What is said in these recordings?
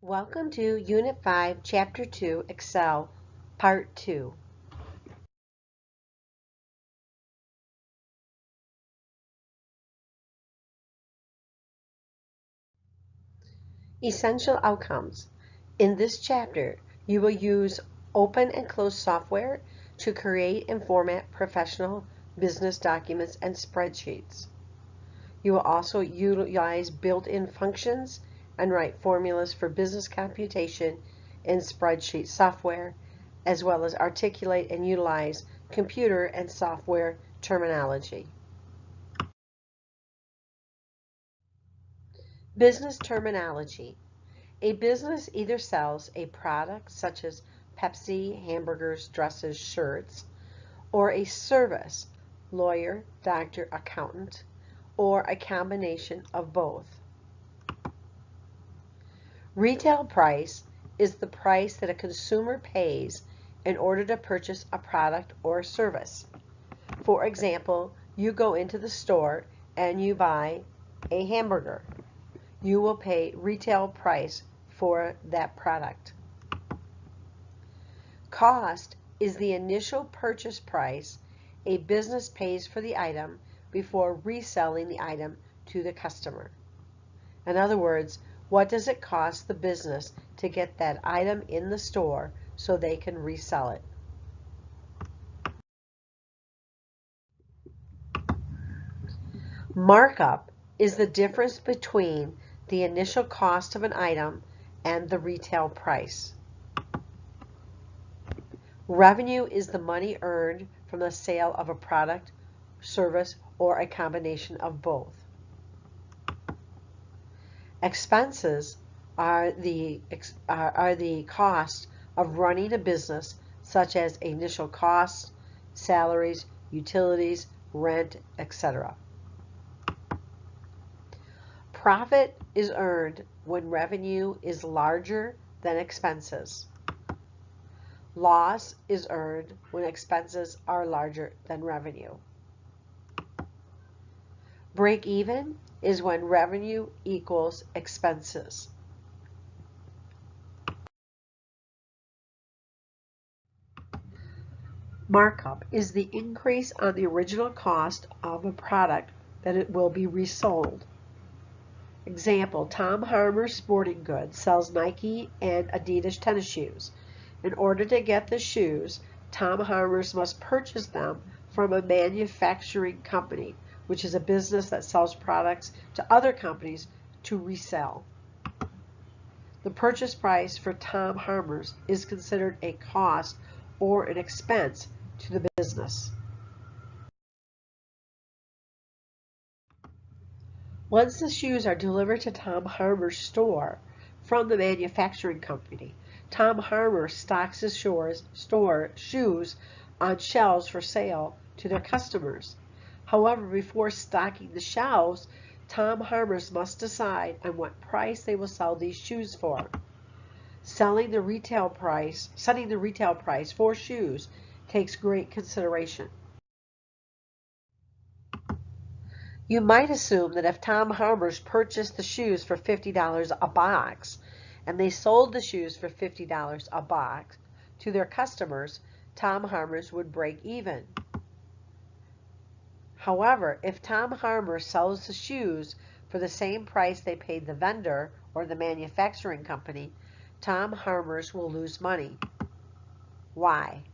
Welcome to Unit 5, Chapter 2, Excel, Part 2. Essential Outcomes. In this chapter, you will use open and closed software to create and format professional business documents and spreadsheets. You will also utilize built-in functions and write formulas for business computation in spreadsheet software, as well as articulate and utilize computer and software terminology. Business terminology. A business either sells a product such as Pepsi, hamburgers, dresses, shirts, or a service, lawyer, doctor, accountant, or a combination of both. Retail price is the price that a consumer pays in order to purchase a product or service. For example, you go into the store and you buy a hamburger. You will pay retail price for that product. Cost is the initial purchase price a business pays for the item before reselling the item to the customer. In other words, what does it cost the business to get that item in the store so they can resell it? Markup is the difference between the initial cost of an item and the retail price. Revenue is the money earned from the sale of a product, service, or a combination of both. Expenses are the cost of running a business, such as initial costs, salaries, utilities, rent, etc. Profit is earned when revenue is larger than expenses. Loss is earned when expenses are larger than revenue. Break even is when revenue equals expenses. Markup is the increase on the original cost of a product that it will be resold. Example, Tom Harmer Sporting Goods sells Nike and Adidas tennis shoes. In order to get the shoes, Tom Harmer's must purchase them from a manufacturing company, which is a business that sells products to other companies to resell. The purchase price for Tom Harmer's is considered a cost or an expense to the business. Once the shoes are delivered to Tom Harmer's store from the manufacturing company, Tom Harmer stocks his shoes on shelves for sale to their customers. However, before stocking the shelves, Tom Harmer's must decide on what price they will sell these shoes for. Setting the retail price for shoes takes great consideration. You might assume that if Tom Harmer's purchased the shoes for $50 a box and they sold the shoes for $50 a box to their customers, Tom Harmer's would break even. However, if Tom Harmer sells the shoes for the same price they paid the vendor or the manufacturing company, Tom Harmer's will lose money. Why?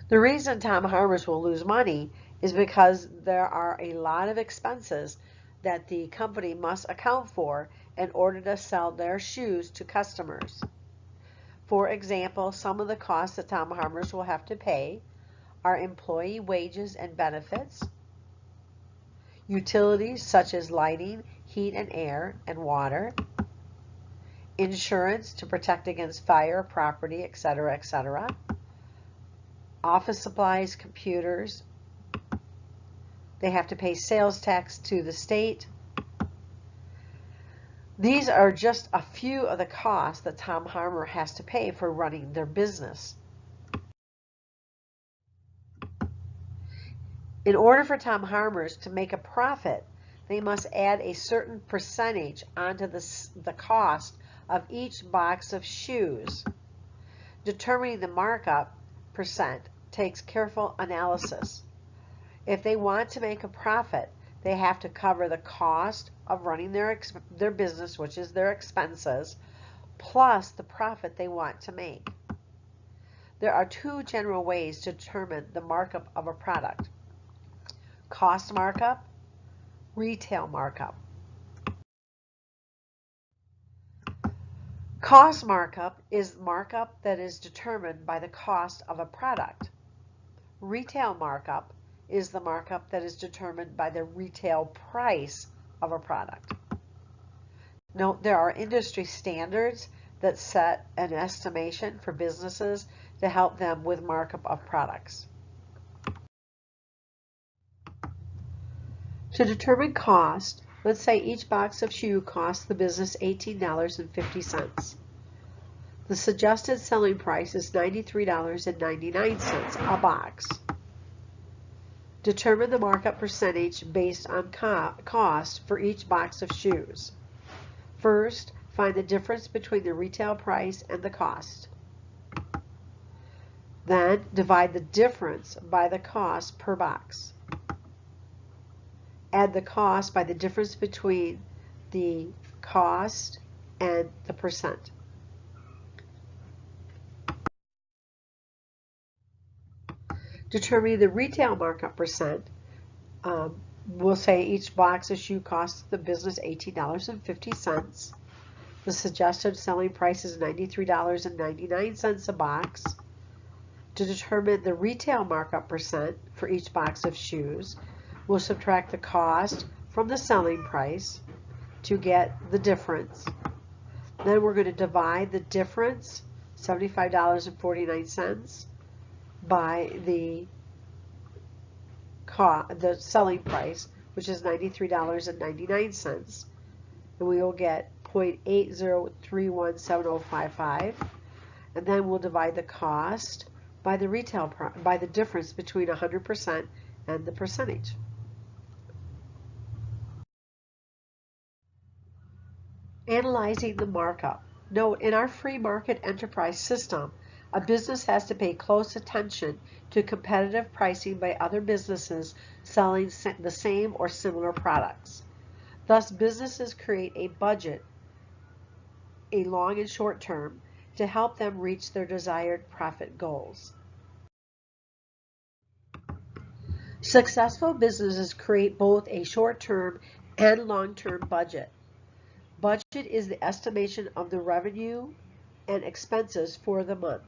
The reason Tom Harmer's will lose money is because there are a lot of expenses that the company must account for in order to sell their shoes to customers. For example, some of the costs that Tom Harmer's will have to pay are employee wages and benefits, utilities such as lighting, heat and air, and water, insurance to protect against fire, property, etc., etc., office supplies, computers. They have to pay sales tax to the state. These are just a few of the costs that Tom Harmer has to pay for running their business. In order for Tom Harmer's to make a profit, they must add a certain percentage onto the cost of each box of shoes. Determining the markup percent takes careful analysis. If they want to make a profit, they have to cover the cost of running their business, which is their expenses, plus the profit they want to make. There are two general ways to determine the markup of a product: cost markup, retail markup. Cost markup is markup that is determined by the cost of a product. Retail markup is the markup that is determined by the retail price of a product. Note there are industry standards that set an estimation for businesses to help them with markup of products. To determine cost, let's say each box of shoe costs the business $18.50. The suggested selling price is $93.99 a box. Determine the markup percentage based on cost for each box of shoes. First, find the difference between the retail price and the cost. Then, divide the difference by the cost per box. Add the cost by the difference between the cost and the percent. Determining the retail markup percent, we'll say each box of shoe costs the business $18.50. The suggested selling price is $93.99 a box. To determine the retail markup percent for each box of shoes, we'll subtract the cost from the selling price to get the difference. Then we're going to divide the difference, $75.49, by the selling price, which is $93.99, and we will get 0.80317055. And then we'll divide the cost by the by the difference between 100% and the percentage. Analyzing the markup. Note, in our free market enterprise system, a business has to pay close attention to competitive pricing by other businesses selling the same or similar products. Thus, businesses create a budget, a long and short term, to help them reach their desired profit goals. Successful businesses create both a short-term and long-term budget. Budget is the estimation of the revenue and expenses for the month.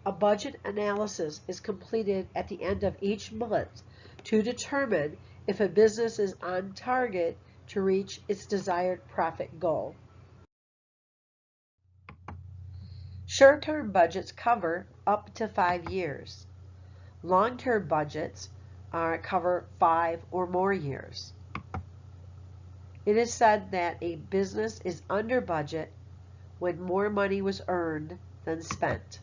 A budget analysis is completed at the end of each month to determine if a business is on target to reach its desired profit goal. Short-term budgets cover up to 5 years. Long-term budgets cover 5 or more years. It is said that a business is under budget when more money was earned than spent.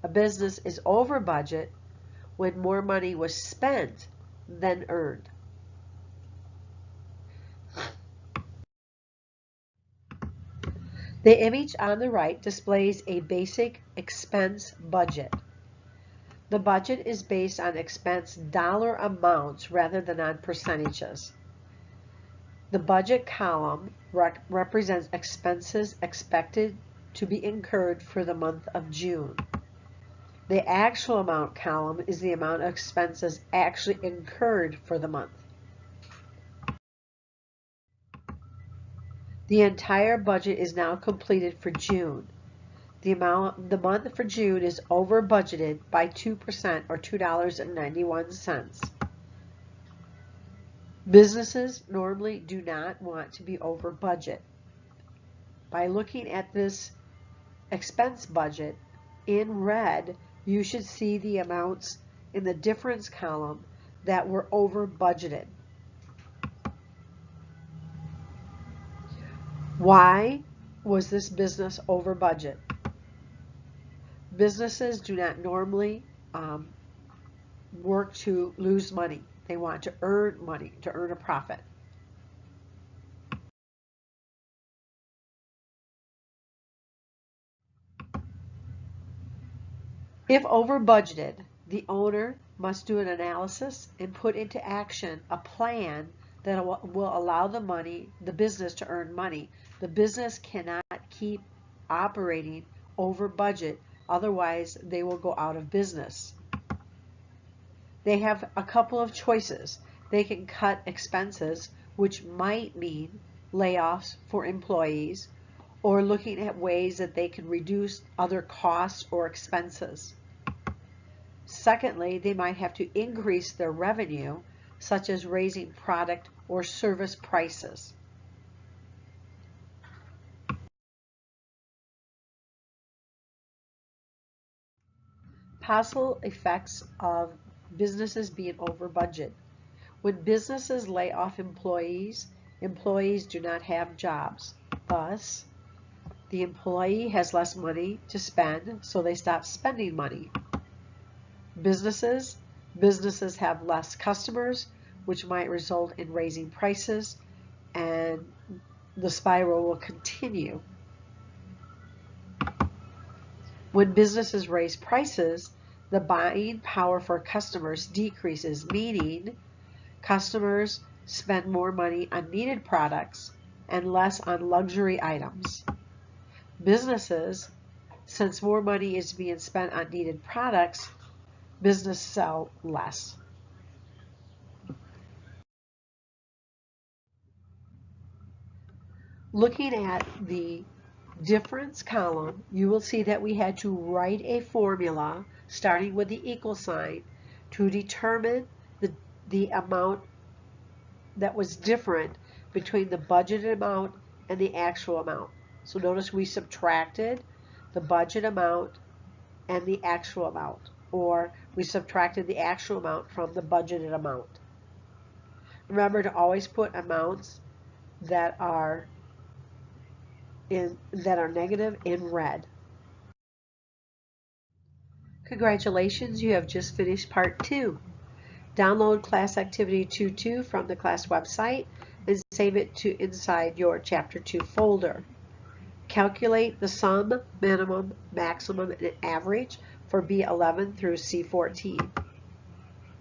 A business is over budget when more money was spent than earned. The image on the right displays a basic expense budget. The budget is based on expense dollar amounts rather than on percentages. The budget column represents expenses expected to be incurred for the month of June. The actual amount column is the amount of expenses actually incurred for the month. The entire budget is now completed for June. The month for June is over budgeted by 2% or $2.91. Businesses normally do not want to be over budget. By looking at this expense budget in red, you should see the amounts in the difference column that were over budgeted. Why was this business over budget? Businesses do not normally work to lose money. They want to earn money, to earn a profit. If over budgeted, the owner must do an analysis and put into action a plan that will allow the business to earn money. The business cannot keep operating over budget, otherwise they will go out of business. They have a couple of choices. They can cut expenses, which might mean layoffs for employees, or looking at ways that they can reduce other costs or expenses. Secondly, they might have to increase their revenue, such as raising product or service prices. Possible effects of businesses being over budget. When businesses lay off employees, employees do not have jobs. Thus, the employee has less money to spend, so they stop spending money. Businesses have less customers, which might result in raising prices, and the spiral will continue. When businesses raise prices, the buying power for customers decreases, meaning customers spend more money on needed products and less on luxury items. Businesses, since more money is being spent on needed products, businesses sell less. Looking at the difference column, you will see that we had to write a formula starting with the equal sign to determine the amount that was different between the budgeted amount and the actual amount. So notice we subtracted the budget amount and the actual amount, or we subtracted the actual amount from the budgeted amount. Remember to always put amounts that are negative in red. Congratulations, you have just finished part 2. Download class activity 2.2 from the class website and save it to inside your chapter 2 folder. Calculate the sum, minimum, maximum, and average for B11 through C14.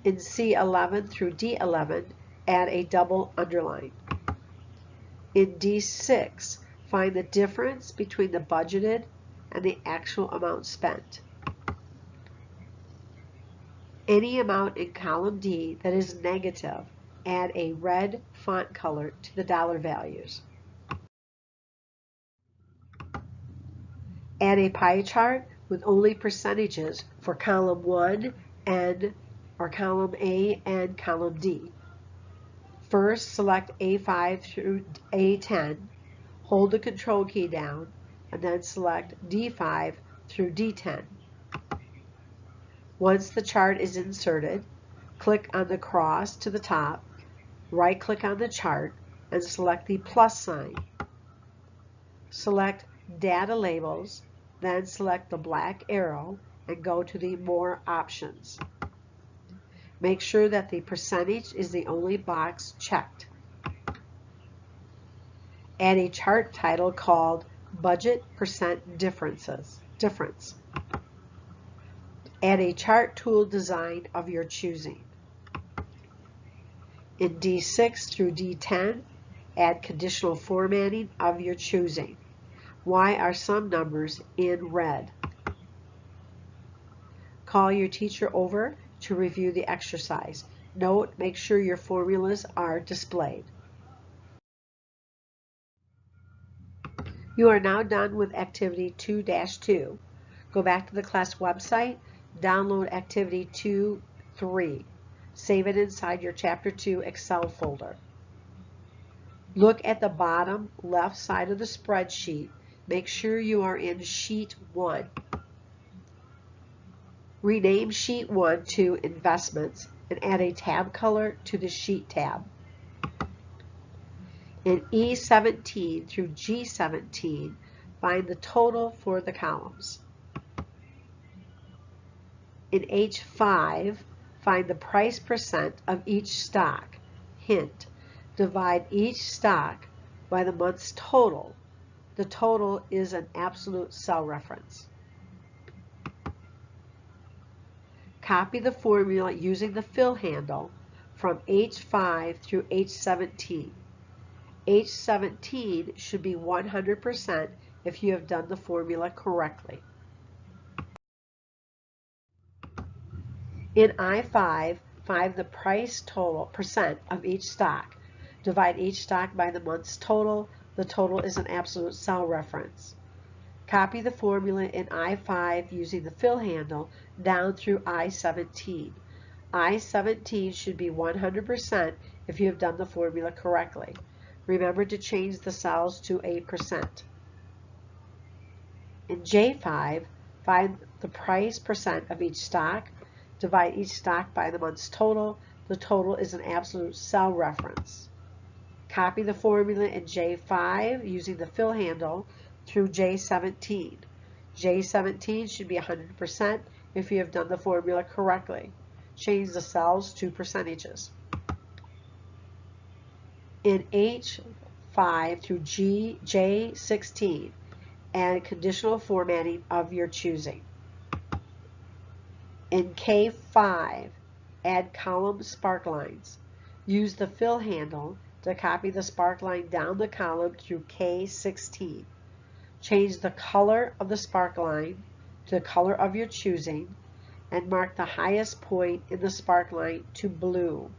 In C11 through D11, add a double underline. In D6, find the difference between the budgeted and the actual amount spent. Any amount in column D that is negative, add a red font color to the dollar values. Add a pie chart with only percentages for column 1 and or column A and column D. First, select A5 through A10, hold the control key down, and then select D5 through D10. Once the chart is inserted, click on the cross to the top, right-click on the chart, and select the plus sign. Select Data Labels, then select the black arrow and go to the More options. Make sure that the percentage is the only box checked. Add a chart title called Budget Percent Difference. Add a chart tool design of your choosing. In D6 through D10, add conditional formatting of your choosing. Why are some numbers in red? Call your teacher over to review the exercise. Note, make sure your formulas are displayed. You are now done with activity 2-2. Go back to the class website, download activity 2.3. Save it inside your chapter 2 Excel folder. Look at the bottom left side of the spreadsheet. Make sure you are in sheet 1. Rename sheet 1 to Investments and add a tab color to the sheet tab. In E17 through G17, find the total for the columns. In H5, find the price percent of each stock. Hint, divide each stock by the month's total. The total is an absolute cell reference. Copy the formula using the fill handle from H5 through H17. H17 should be 100% if you have done the formula correctly. In I5, find the price total percent of each stock. Divide each stock by the month's total. The total is an absolute cell reference. Copy the formula in I5 using the fill handle down through I17. I17 should be 100% if you have done the formula correctly. Remember to change the cells to a percent. In J5, find the price percent of each stock. Divide each stock by the month's total. The total is an absolute cell reference. Copy the formula in J5 using the fill handle through J17. J17 should be 100% if you have done the formula correctly. Change the cells to percentages. In H5 through J16, add conditional formatting of your choosing. In K5, add column sparklines. Use the fill handle to copy the sparkline down the column through K16. Change the color of the sparkline to the color of your choosing and mark the highest point in the sparkline to blue.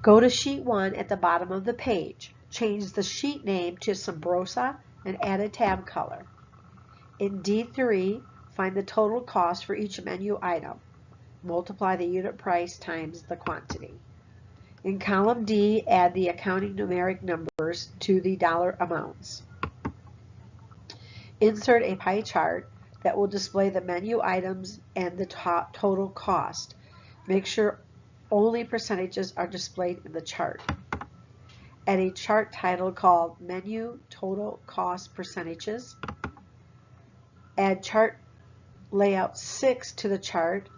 Go to sheet 1 at the bottom of the page. Change the sheet name to Subrosa and add a tab color. In D3, find the total cost for each menu item. Multiply the unit price times the quantity. In column D, add the accounting numeric numbers to the dollar amounts. Insert a pie chart that will display the menu items and the total cost. Make sure only percentages are displayed in the chart. Add a chart title called Menu Total Cost Percentages. Add chart layout 6 to the chart.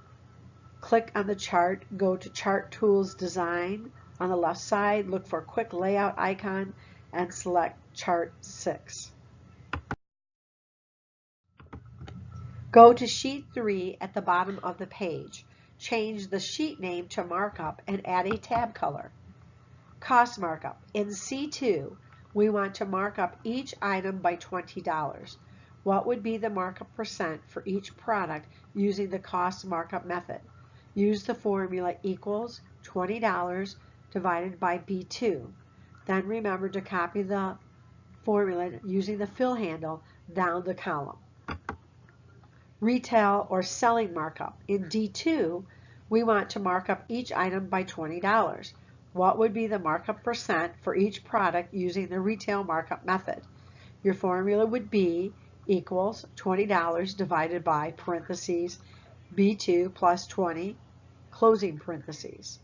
Click on the chart, go to Chart Tools Design. On the left side, look for Quick Layout icon and select Chart 6. Go to Sheet 3 at the bottom of the page. Change the sheet name to Markup and add a tab color. Cost Markup. In C2, we want to mark up each item by $20. What would be the markup percent for each product using the cost markup method? Use the formula equals $20 divided by B2. Then remember to copy the formula using the fill handle down the column. Retail or selling markup. In D2, we want to mark up each item by $20. What would be the markup percent for each product using the retail markup method? Your formula would be equals $20 divided by parentheses B2 plus 20, closing parentheses.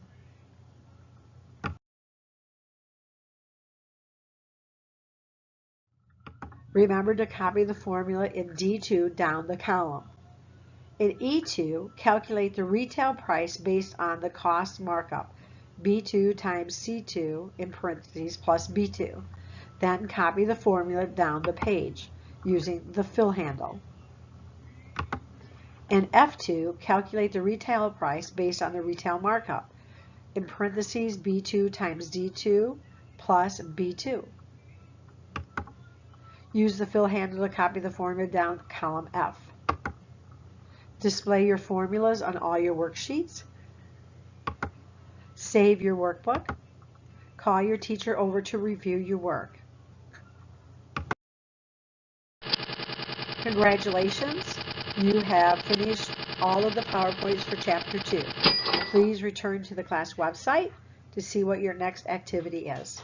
Remember to copy the formula in D2 down the column. In E2, calculate the retail price based on the cost markup, B2 times C2 in parentheses plus B2. Then copy the formula down the page using the fill handle. In F2, calculate the retail price based on the retail markup, in parentheses B2 times D2 plus B2. Use the fill handle to copy the formula down column F. Display your formulas on all your worksheets. Save your workbook. Call your teacher over to review your work. Congratulations, you have finished all of the PowerPoints for Chapter 2. Please return to the class website to see what your next activity is.